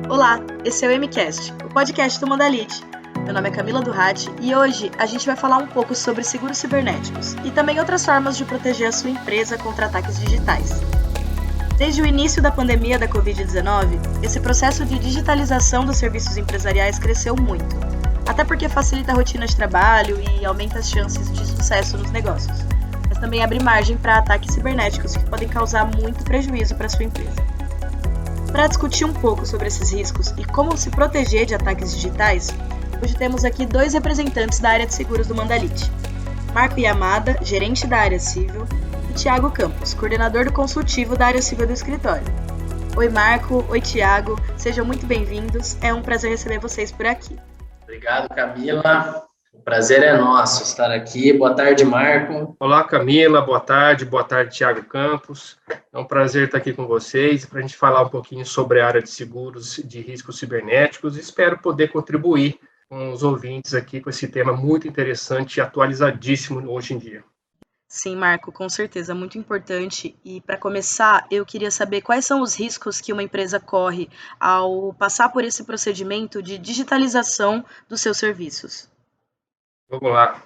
Olá, esse é o MCast, o podcast do Mandalite. Meu nome é Camila Durrati e hoje a gente vai falar um pouco sobre seguros cibernéticos e também outras formas de proteger a sua empresa contra ataques digitais. Desde o início da pandemia da Covid-19, esse processo de digitalização dos serviços empresariais cresceu muito, até porque facilita a rotina de trabalho e aumenta as chances de sucesso nos negócios, mas também abre margem para ataques cibernéticos que podem causar muito prejuízo para a sua empresa. Para discutir um pouco sobre esses riscos e como se proteger de ataques digitais, hoje temos aqui dois representantes da área de seguros do Mandalite. Marco Yamada, gerente da área civil, e Thiago Campos, coordenador do consultivo da área civil do escritório. Oi Marco, oi Thiago, sejam muito bem-vindos, é um prazer receber vocês por aqui. Obrigado, Camila. O prazer é nosso estar aqui. Boa tarde, Marco. Olá, Camila. Boa tarde, Thiago Campos. É um prazer estar aqui com vocês para a gente falar um pouquinho sobre a área de seguros de riscos cibernéticos. Espero poder contribuir com os ouvintes aqui com esse tema muito interessante e atualizadíssimo hoje em dia. Sim, Marco, com certeza, muito importante. E para começar, eu queria saber quais são os riscos que uma empresa corre ao passar por esse procedimento de digitalização dos seus serviços. Vamos lá.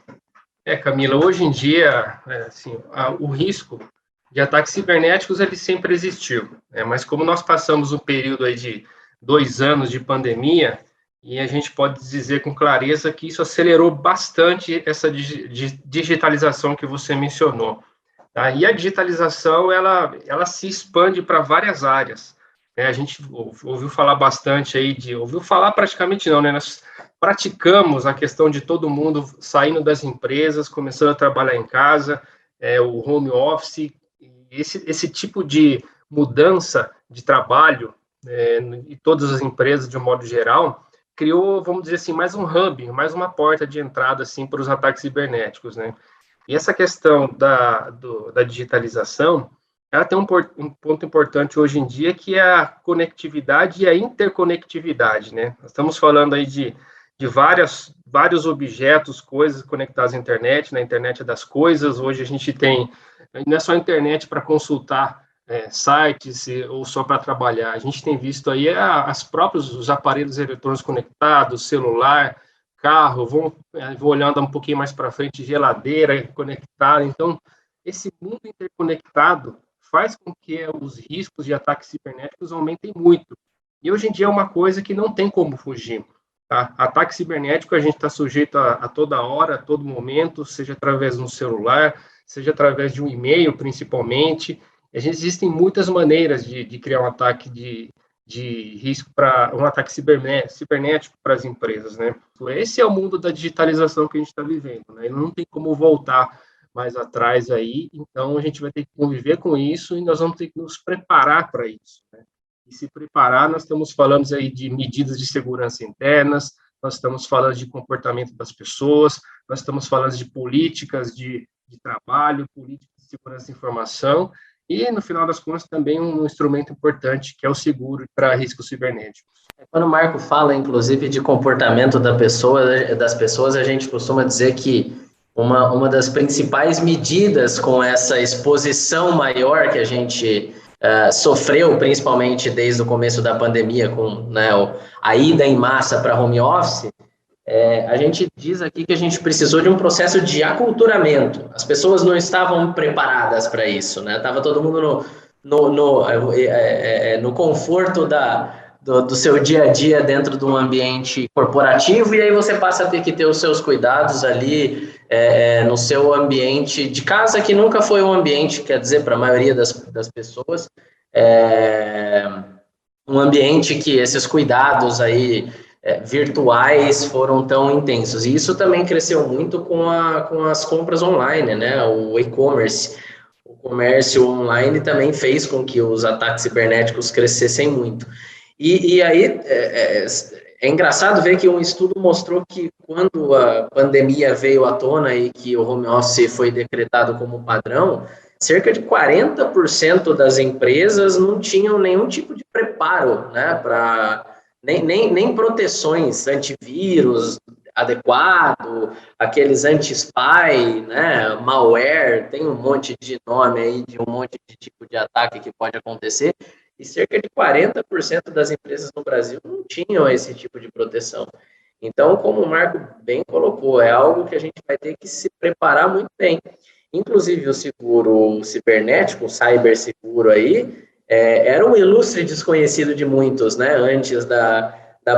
Camila, hoje em dia, o risco de ataques cibernéticos ele sempre existiu, mas como nós passamos um período aí de 2 anos de pandemia, e a gente pode dizer com clareza que isso acelerou bastante essa digitalização que você mencionou. Tá? E a digitalização, ela se expande para várias áreas. A gente ouviu falar bastante aí ouviu falar praticamente não, nós praticamos a questão de todo mundo saindo das empresas, começando a trabalhar em casa, o home office, esse tipo de mudança de trabalho em todas as empresas de um modo geral, criou, vamos dizer assim, mais um hub, mais uma porta de entrada assim, para os ataques cibernéticos, né? E essa questão da digitalização, ela tem um ponto importante hoje em dia, que é a conectividade e a interconectividade, né? Nós estamos falando aí de vários objetos, coisas conectadas à internet, na internet das coisas. Hoje a gente tem, não é só a internet para consultar sites ou só para trabalhar, a gente tem visto aí os aparelhos eletrônicos conectados, celular, carro, vou olhando um pouquinho mais para frente, geladeira conectada. Então, esse mundo interconectado faz com que os riscos de ataques cibernéticos aumentem muito. E hoje em dia é uma coisa que não tem como fugir. Tá? Ataque cibernético a gente está sujeito a toda hora, a todo momento, seja através de um celular, seja através de um e-mail, principalmente. Existem muitas maneiras de criar um ataque de risco para um ataque cibernético para as empresas, né? Esse é o mundo da digitalização que a gente está vivendo, né? E não tem como voltar mais atrás aí, então a gente vai ter que conviver com isso e nós vamos ter que nos preparar para isso, né? E se preparar, nós estamos falando aí de medidas de segurança internas, nós estamos falando de comportamento das pessoas, nós estamos falando de políticas de trabalho, políticas de segurança da informação, e, no final das contas, também um instrumento importante, que é o seguro para riscos cibernéticos. Quando o Marco fala, inclusive, de comportamento das pessoas, a gente costuma dizer que uma das principais medidas com essa exposição maior que a gente sofreu, principalmente desde o começo da pandemia, com a ida em massa para home office, a gente diz aqui que a gente precisou de um processo de aculturamento. As pessoas não estavam preparadas para isso, né? Estava todo mundo no conforto do seu dia a dia dentro de um ambiente corporativo, e aí você passa a ter que ter os seus cuidados ali no seu ambiente de casa, que nunca foi um ambiente, quer dizer, para a maioria das pessoas, um ambiente que esses cuidados aí virtuais foram tão intensos. E isso também cresceu muito com as compras online, né? O e-commerce. O comércio online também fez com que os ataques cibernéticos crescessem muito. E aí é engraçado ver que um estudo mostrou que quando a pandemia veio à tona e que o home office foi decretado como padrão, cerca de 40% das empresas não tinham nenhum tipo de preparo, né, nem proteções antivírus adequado, aqueles anti-spy, né, malware, tem um monte de nome aí, de um monte de tipo de ataque que pode acontecer, e cerca de 40% das empresas no Brasil não tinham esse tipo de proteção. Então, como o Marco bem colocou, é algo que a gente vai ter que se preparar muito bem. Inclusive, o seguro cibernético, o cyberseguro aí, era um ilustre desconhecido de muitos, né, antes da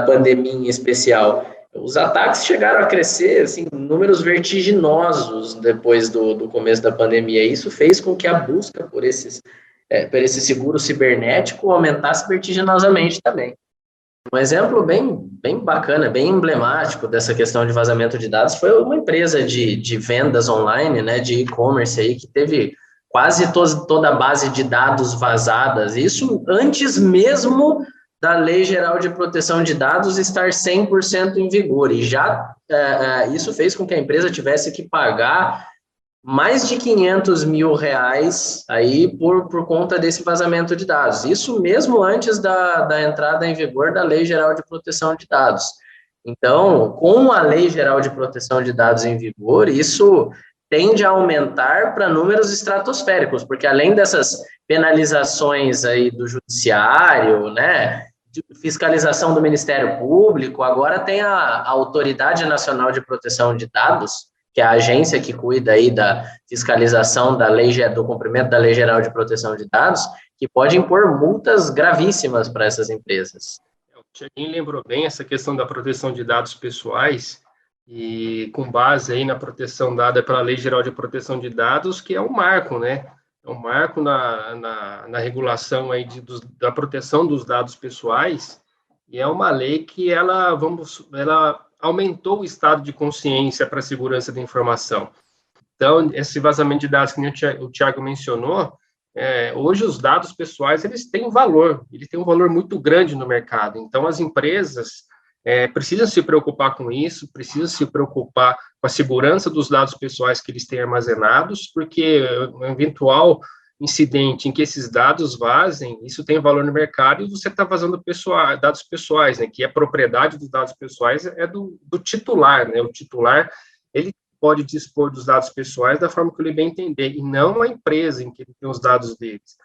pandemia em especial. Os ataques chegaram a crescer, assim, números vertiginosos depois do começo da pandemia. Isso fez com que a busca por esse seguro cibernético aumentasse vertiginosamente também. Um exemplo bem bacana, bem emblemático dessa questão de vazamento de dados foi uma empresa de vendas online, né, de e-commerce aí, que teve quase toda a base de dados vazadas. Isso antes mesmo da Lei Geral de Proteção de Dados estar 100% em vigor. E já isso fez com que a empresa tivesse que pagar mais de 500 mil reais aí por conta desse vazamento de dados. Isso mesmo antes da entrada em vigor da Lei Geral de Proteção de Dados. Então, com a Lei Geral de Proteção de Dados em vigor, isso tende a aumentar para números estratosféricos, porque além dessas penalizações aí do judiciário, né, de fiscalização do Ministério Público, agora tem a Autoridade Nacional de Proteção de Dados, que é a agência que cuida aí da fiscalização do cumprimento da Lei Geral de Proteção de Dados, que pode impor multas gravíssimas para essas empresas. O Tiaguinho lembrou bem essa questão da proteção de dados pessoais, e com base aí na proteção dada pela Lei Geral de Proteção de Dados, que é um marco, né? É um marco na regulação aí da proteção dos dados pessoais, e é uma lei que ela aumentou o estado de consciência para a segurança da informação. Então, esse vazamento de dados que o Tiago mencionou, hoje os dados pessoais eles têm um valor muito grande no mercado. Então, as empresas precisam se preocupar com isso, precisam se preocupar com a segurança dos dados pessoais que eles têm armazenados, porque um eventual incidente em que esses dados vazem, isso tem valor no mercado e você está vazando dados pessoais, né, que a propriedade dos dados pessoais é do titular, né, o titular, ele pode dispor dos dados pessoais da forma que ele bem entender, e não a empresa em que ele tem os dados deles.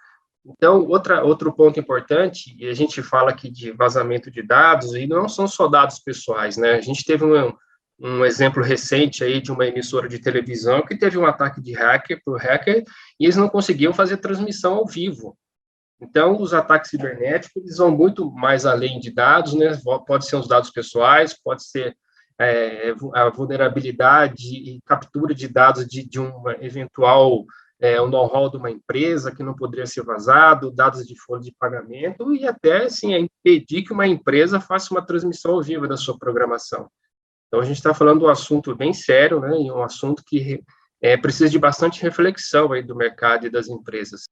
Então, outro ponto importante, e a gente fala aqui de vazamento de dados, e não são só dados pessoais, né, a gente teve um exemplo recente aí de uma emissora de televisão que teve um ataque por hacker, e eles não conseguiam fazer transmissão ao vivo. Então, os ataques cibernéticos, eles vão muito mais além de dados, né? Pode ser os dados pessoais, pode ser a vulnerabilidade e captura de dados de uma eventual o know-how de uma empresa que não poderia ser vazado, dados de folha de pagamento, e até, assim, impedir que uma empresa faça uma transmissão ao vivo da sua programação. Então, a gente está falando de um assunto bem sério, né, e um assunto que precisa de bastante reflexão aí do mercado e das empresas.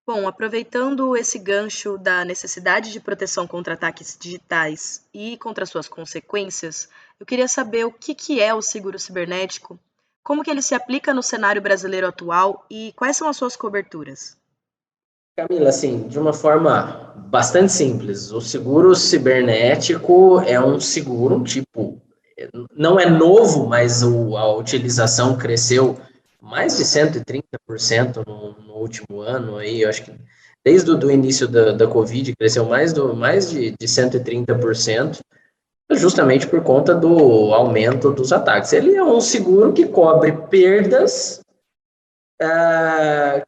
Bom, aproveitando esse gancho da necessidade de proteção contra ataques digitais e contra suas consequências, eu queria saber o que é o seguro cibernético, como que ele se aplica no cenário brasileiro atual e quais são as suas coberturas? Camila, assim, de uma forma bastante simples, o seguro cibernético é um seguro, não é novo, mas a utilização cresceu mais de 130% no último ano, aí, eu acho que desde o início da Covid cresceu mais de 130%, justamente por conta do aumento dos ataques. Ele é um seguro que cobre perdas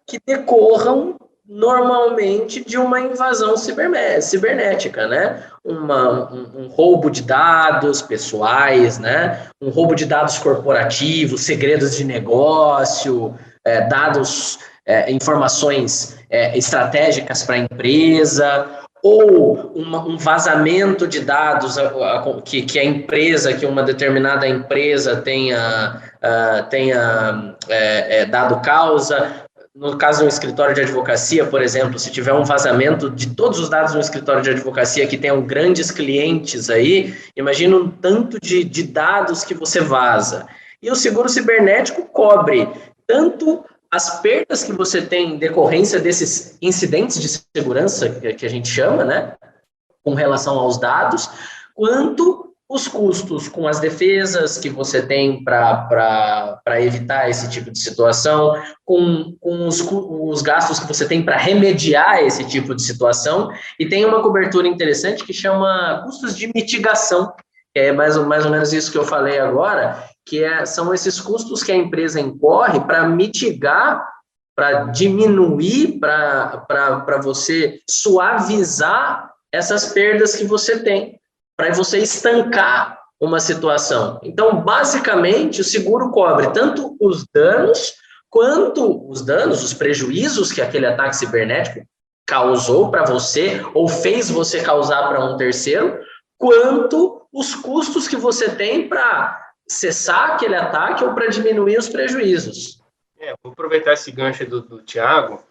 que decorram normalmente de uma invasão cibernética, né? Um roubo de dados pessoais, né? Um roubo de dados corporativos, segredos de negócio, dados, informações estratégicas para a empresa, ou um vazamento de dados que uma determinada empresa tenha dado causa. No caso de um escritório de advocacia, por exemplo, se tiver um vazamento de todos os dados de um escritório de advocacia que tenham grandes clientes aí, imagina um tanto de dados que você vaza. E o seguro cibernético cobre tanto as perdas que você tem em decorrência desses incidentes de segurança, que a gente chama, né, com relação aos dados, quanto os custos com as defesas que você tem para evitar esse tipo de situação, com os gastos que você tem para remediar esse tipo de situação, e tem uma cobertura interessante que chama custos de mitigação, que é mais ou menos isso que eu falei agora, são esses custos que a empresa incorre para mitigar, para diminuir, para você suavizar essas perdas que você tem, para você estancar uma situação. Então, basicamente, o seguro cobre tanto os danos, quanto os prejuízos que aquele ataque cibernético causou para você, ou fez você causar para um terceiro, quanto os custos que você tem para cessar aquele ataque ou para diminuir os prejuízos. Vou aproveitar esse gancho do Thiago.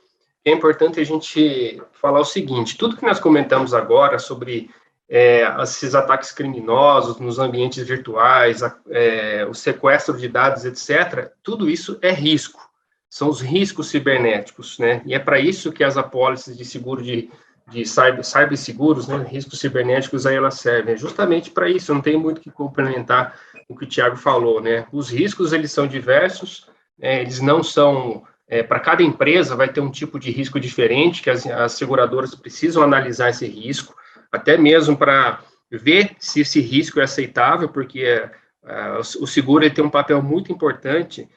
É importante a gente falar o seguinte: tudo que nós comentamos agora sobre esses ataques criminosos nos ambientes virtuais, o sequestro de dados, etc., tudo isso é risco. São os riscos cibernéticos, né? E é para isso que as apólices de seguro de cyberseguros, né, riscos cibernéticos, aí elas servem. É justamente para isso, não tem muito que complementar o que o Thiago falou, né? Os riscos, eles são diversos, eles não são... para cada empresa vai ter um tipo de risco diferente, que as seguradoras precisam analisar esse risco, até mesmo para ver se esse risco é aceitável, porque o seguro ele tem um papel muito importante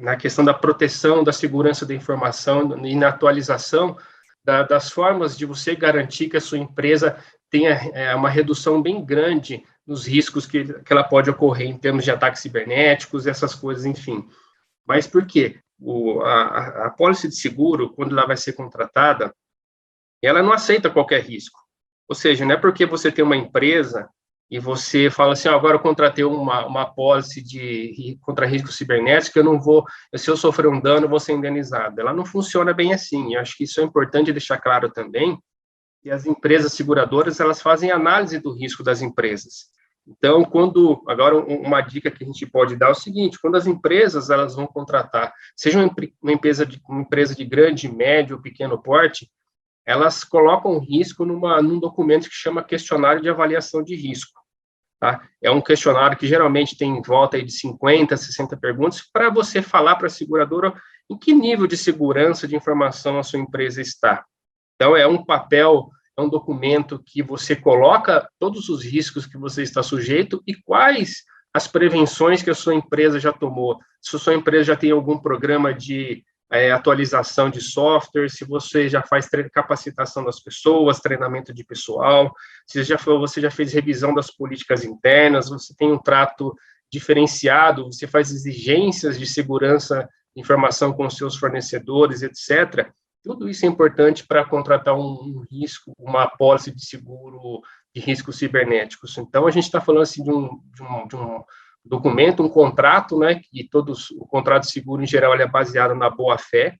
na questão da proteção, da segurança da informação e na atualização das formas de você garantir que a sua empresa tenha uma redução bem grande nos riscos que ela pode ocorrer em termos de ataques cibernéticos, essas coisas, enfim. Mas por quê? A apólice de seguro, quando ela vai ser contratada, ela não aceita qualquer risco. Ou seja, não é porque você tem uma empresa e você fala assim, agora eu contratei uma apólice contra risco cibernético, se eu sofrer um dano, eu vou ser indenizado. Ela não funciona bem assim. Eu acho que isso é importante deixar claro também, que as empresas seguradoras, elas fazem análise do risco das empresas. Então, agora uma dica que a gente pode dar é o seguinte: quando as empresas elas vão contratar, seja uma empresa de grande, médio ou pequeno porte, elas colocam o risco num documento que chama questionário de avaliação de risco. Tá? É um questionário que geralmente tem em volta aí de 50, 60 perguntas, para você falar para a seguradora em que nível de segurança de informação a sua empresa está. Então, é um documento que você coloca todos os riscos que você está sujeito e quais as prevenções que a sua empresa já tomou. Se a sua empresa já tem algum programa de atualização de software, se você já faz capacitação das pessoas, treinamento de pessoal, se você já fez revisão das políticas internas, você tem um trato diferenciado, você faz exigências de segurança de informação com os seus fornecedores, etc. Tudo isso é importante para contratar um risco, uma apólice de seguro de riscos cibernéticos. Então, a gente está falando assim, de um documento, um contrato, né, que o contrato de seguro, em geral, ele é baseado na boa-fé.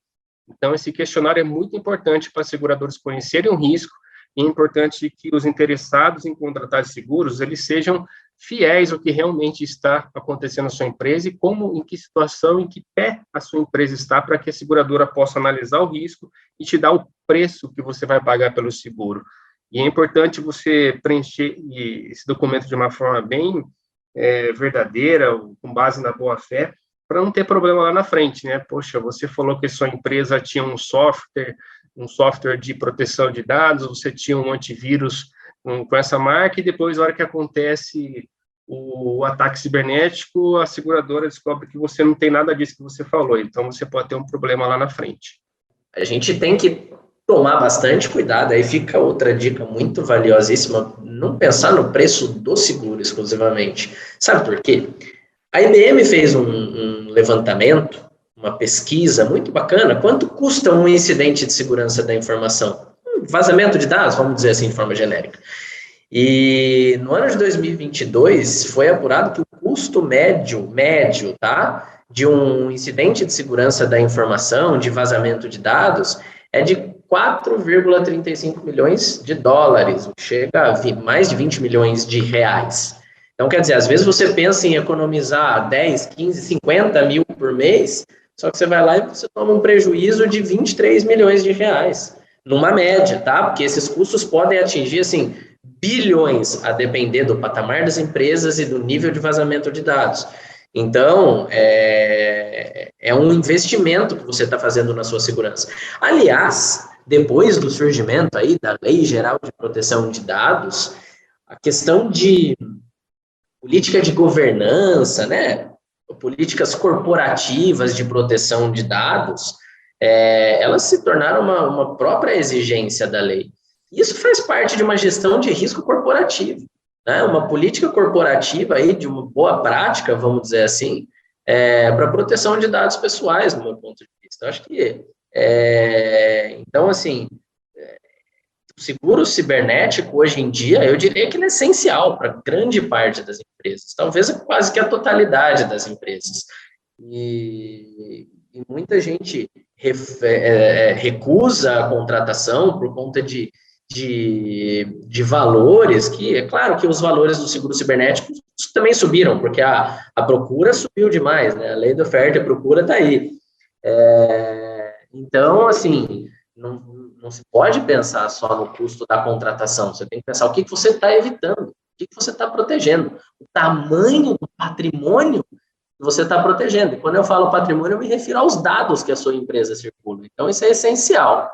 Então, esse questionário é muito importante para seguradores conhecerem o risco, e é importante que os interessados em contratar seguros, eles sejam fiéis ao que realmente está acontecendo na sua empresa e em que situação, em que pé a sua empresa está, para que a seguradora possa analisar o risco e te dar o preço que você vai pagar pelo seguro. E é importante você preencher esse documento de uma forma bem verdadeira, com base na boa-fé, para não ter problema lá na frente, né? Poxa, você falou que a sua empresa tinha um software de proteção de dados, você tinha um antivírus com essa marca, e depois, na hora que acontece o ataque cibernético, a seguradora descobre que você não tem nada disso que você falou, então você pode ter um problema lá na frente. A gente tem que tomar bastante cuidado, aí fica outra dica muito valiosíssima, não pensar no preço do seguro exclusivamente. Sabe por quê? A IBM fez um levantamento, uma pesquisa muito bacana. Quanto custa um incidente de segurança da informação? Vazamento de dados, vamos dizer assim, de forma genérica. E no ano de 2022, foi apurado que o custo médio, tá, de um incidente de segurança da informação, de vazamento de dados, é de 4,35 milhões de dólares, o que chega a mais de 20 milhões de reais. Então, quer dizer, às vezes você pensa em economizar 10, 15, 50 mil por mês, só que você vai lá e você toma um prejuízo de 23 milhões de reais, numa média, tá? Porque esses custos podem atingir, assim, bilhões, a depender do patamar das empresas e do nível de vazamento de dados. Então, é um investimento que você está fazendo na sua segurança. Aliás, depois do surgimento aí da Lei Geral de Proteção de Dados, a questão de política de governança, né, políticas corporativas de proteção de dados, elas se tornaram uma própria exigência da lei. Isso faz parte de uma gestão de risco corporativo, né, uma política corporativa aí de uma boa prática, vamos dizer assim, para proteção de dados pessoais, do meu ponto de vista. Eu acho que, então, assim, o seguro cibernético, hoje em dia, eu diria que ele é essencial para grande parte das empresas, talvez quase que a totalidade das empresas. E muita gente recusa a contratação por conta de valores, que é claro que os valores do seguro cibernético também subiram, porque a procura subiu demais, né? A lei da oferta e procura está aí. Então, assim, não se pode pensar só no custo da contratação, você tem que pensar o que você está evitando, o que você está protegendo, o tamanho do patrimônio que você está protegendo. E quando eu falo patrimônio, eu me refiro aos dados que a sua empresa circula. Então, isso é essencial.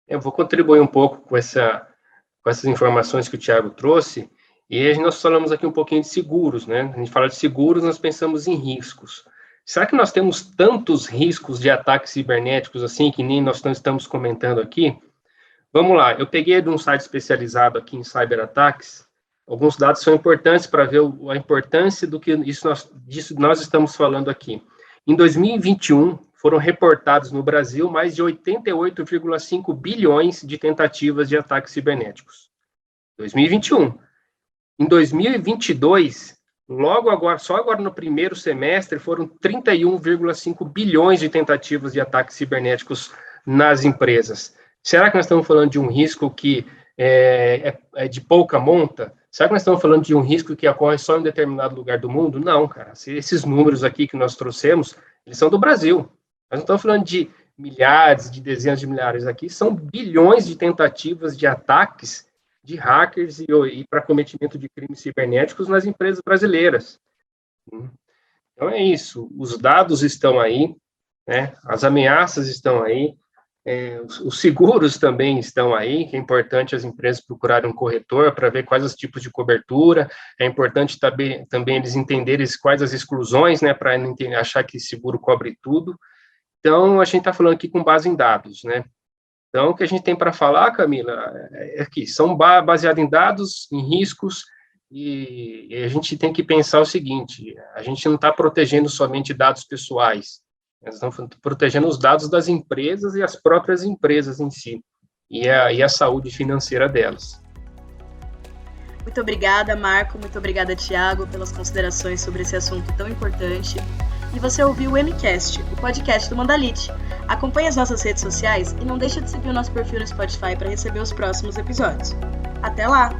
Eu vou contribuir um pouco com essas informações que o Thiago trouxe, e aí nós falamos aqui um pouquinho de seguros, né? A gente fala de seguros, nós pensamos em riscos. Será que nós temos tantos riscos de ataques cibernéticos assim, que nem nós estamos comentando aqui? Vamos lá, eu peguei de um site especializado aqui em cyberataques, alguns dados são importantes para ver a importância do que disso nós estamos falando aqui. Em 2021, foram reportados no Brasil mais de 88,5 bilhões de tentativas de ataques cibernéticos. 2021. Em 2022, só agora no primeiro semestre, foram 31,5 bilhões de tentativas de ataques cibernéticos nas empresas. Será que nós estamos falando de um risco que é de pouca monta? Será que nós estamos falando de um risco que ocorre só em um determinado lugar do mundo? Não, cara. Esses números aqui que nós trouxemos, eles são do Brasil. Nós não estamos falando de milhares, de dezenas de milhares aqui, são bilhões de tentativas de ataques de hackers e para cometimento de crimes cibernéticos nas empresas brasileiras. Então é isso, os dados estão aí, né? As ameaças estão aí, os seguros também estão aí, que é importante as empresas procurarem um corretor para ver quais os tipos de cobertura, é importante também eles entenderem quais as exclusões, né, para não achar que seguro cobre tudo. Então, a gente está falando aqui com base em dados, né? Então, o que a gente tem para falar, Camila, é que são baseados em dados, em riscos, e a gente tem que pensar o seguinte, a gente não está protegendo somente dados pessoais, nós estamos protegendo os dados das empresas e as próprias empresas em si, e a saúde financeira delas. Muito obrigada, Marco, muito obrigada, Thiago, pelas considerações sobre esse assunto tão importante. E você ouviu o MCast, o podcast do Mandalite. Acompanhe as nossas redes sociais e não deixe de seguir o nosso perfil no Spotify para receber os próximos episódios. Até lá!